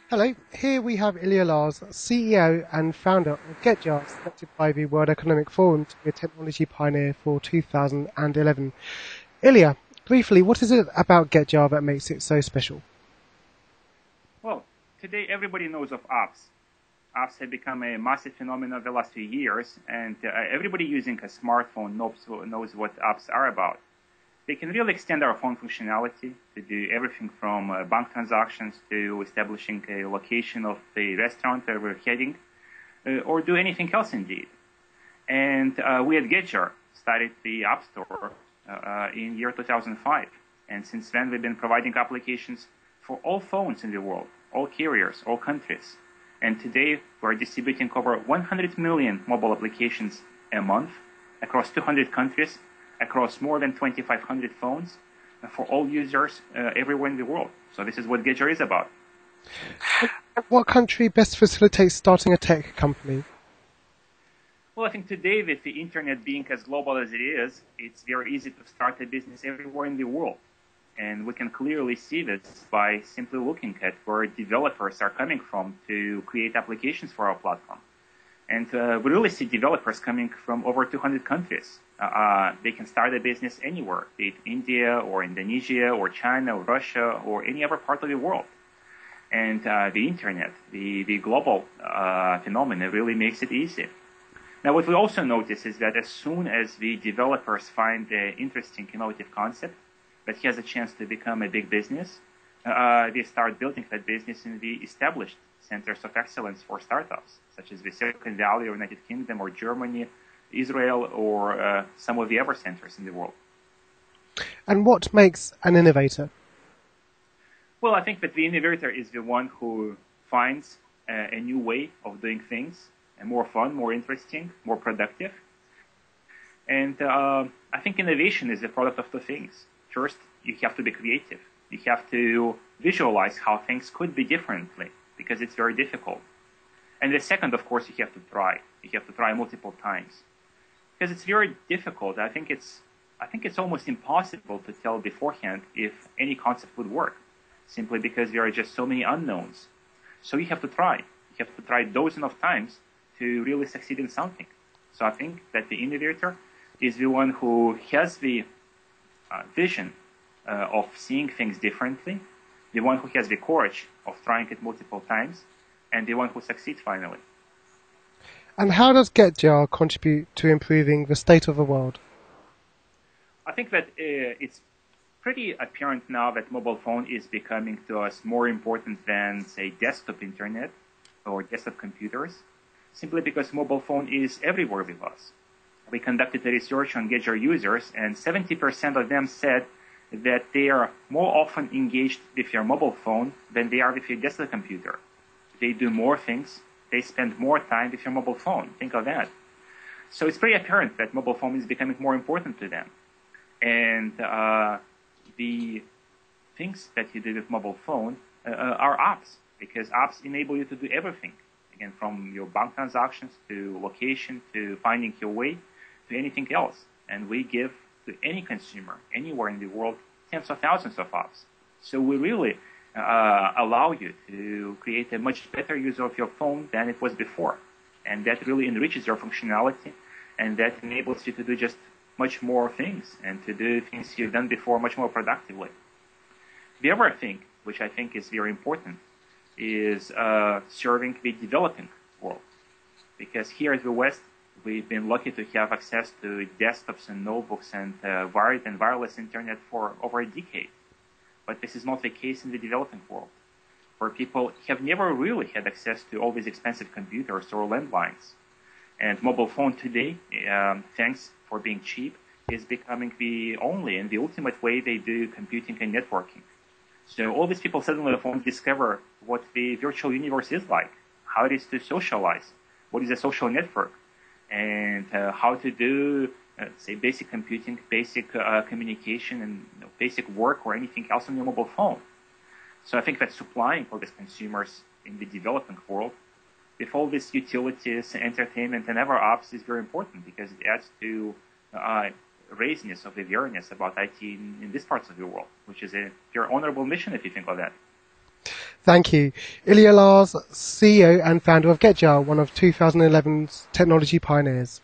Hello, here we have Ilja Laurs, CEO and founder of GetJar, selected by the World Economic Forum to be a technology pioneer for 2011. Ilja, briefly, what is it about GetJar that makes it so special? Well, today everybody knows of apps. Apps have become a massive phenomenon the last few years, and everybody using a smartphone knows what apps are about. They can really extend our phone functionality to do everything from bank transactions to establishing a location of the restaurant where we're heading, or do anything else indeed. And we at GetJar started the App Store in year 2005. And since then, we've been providing applications for all phones in the world, all carriers, all countries. And today, we're distributing over 100 million mobile applications a month across 200 countries, across more than 2,500 phones for all users everywhere in the world. So this is what GetJar is about. What country best facilitates starting a tech company? Well, I think today, with the internet being as global as it is, it's very easy to start a business everywhere in the world. And we can clearly see this by simply looking at where developers are coming from to create applications for our platform. And we really see developers coming from over 200 countries. They can start a business anywhere, be it India or Indonesia or China or Russia or any other part of the world. And the internet, the global phenomenon really makes it easy. Now, what we also notice is that as soon as the developers find an interesting, innovative concept that has a chance to become a big business, they start building that business in the established centers of excellence for startups, such as the Silicon Valley or United Kingdom or Germany, Israel, or some of the other centers in the world. And what makes an innovator? Well, I think that the innovator is the one who finds a new way of doing things, and more fun, more interesting, more productive. And I think innovation is the product of two things. First, you have to be creative. You have to visualize how things could be differently, because it's very difficult. And the second, of course, you have to try. You have to try multiple times, because it's very difficult. I think it's almost impossible to tell beforehand if any concept would work, simply because there are just so many unknowns. So you have to try. You have to try dozens of times to really succeed in something. So I think that the innovator is the one who has the vision of seeing things differently, the one who has the courage of trying it multiple times, and the one who succeeds finally. And how does GetJar contribute to improving the state of the world? I think that it's pretty apparent now that mobile phone is becoming to us more important than, say, desktop internet or desktop computers, simply because mobile phone is everywhere with us. We conducted a research on GetJar users, and 70% of them said that they are more often engaged with their mobile phone than they are with their desktop computer. They do more things. They spend more time with your mobile phone. Think of that. So it's pretty apparent that mobile phone is becoming more important to them. And the things that you do with mobile phone are apps, because apps enable you to do everything. Again, from your bank transactions to location to finding your way to anything else. And we give to any consumer anywhere in the world tens of thousands of apps. So we really allow you to create a much better use of your phone than it was before. And that really enriches your functionality, and that enables you to do just much more things and to do things you've done before much more productively. The other thing, which I think is very important, is serving the developing world. Because here in the West, we've been lucky to have access to desktops and notebooks and wired and wireless internet for over a decade. But this is not the case in the developing world, where people have never really had access to all these expensive computers or landlines. And mobile phone today, thanks for being cheap, is becoming the only and the ultimate way they do computing and networking. So all these people suddenly on the phone discover what the virtual universe is like, how it is to socialize, what is a social network, and how to do, say, basic computing, basic communication, and basic work or anything else on your mobile phone. So I think that supplying all these consumers in the developing world with all these utilities, entertainment, and other apps is very important, because it adds to raising of awareness about IT in these parts of the world, which is a very honorable mission if you think of that. Thank you. Ilja Laurs, CEO and founder of GetJar, one of 2011's technology pioneers.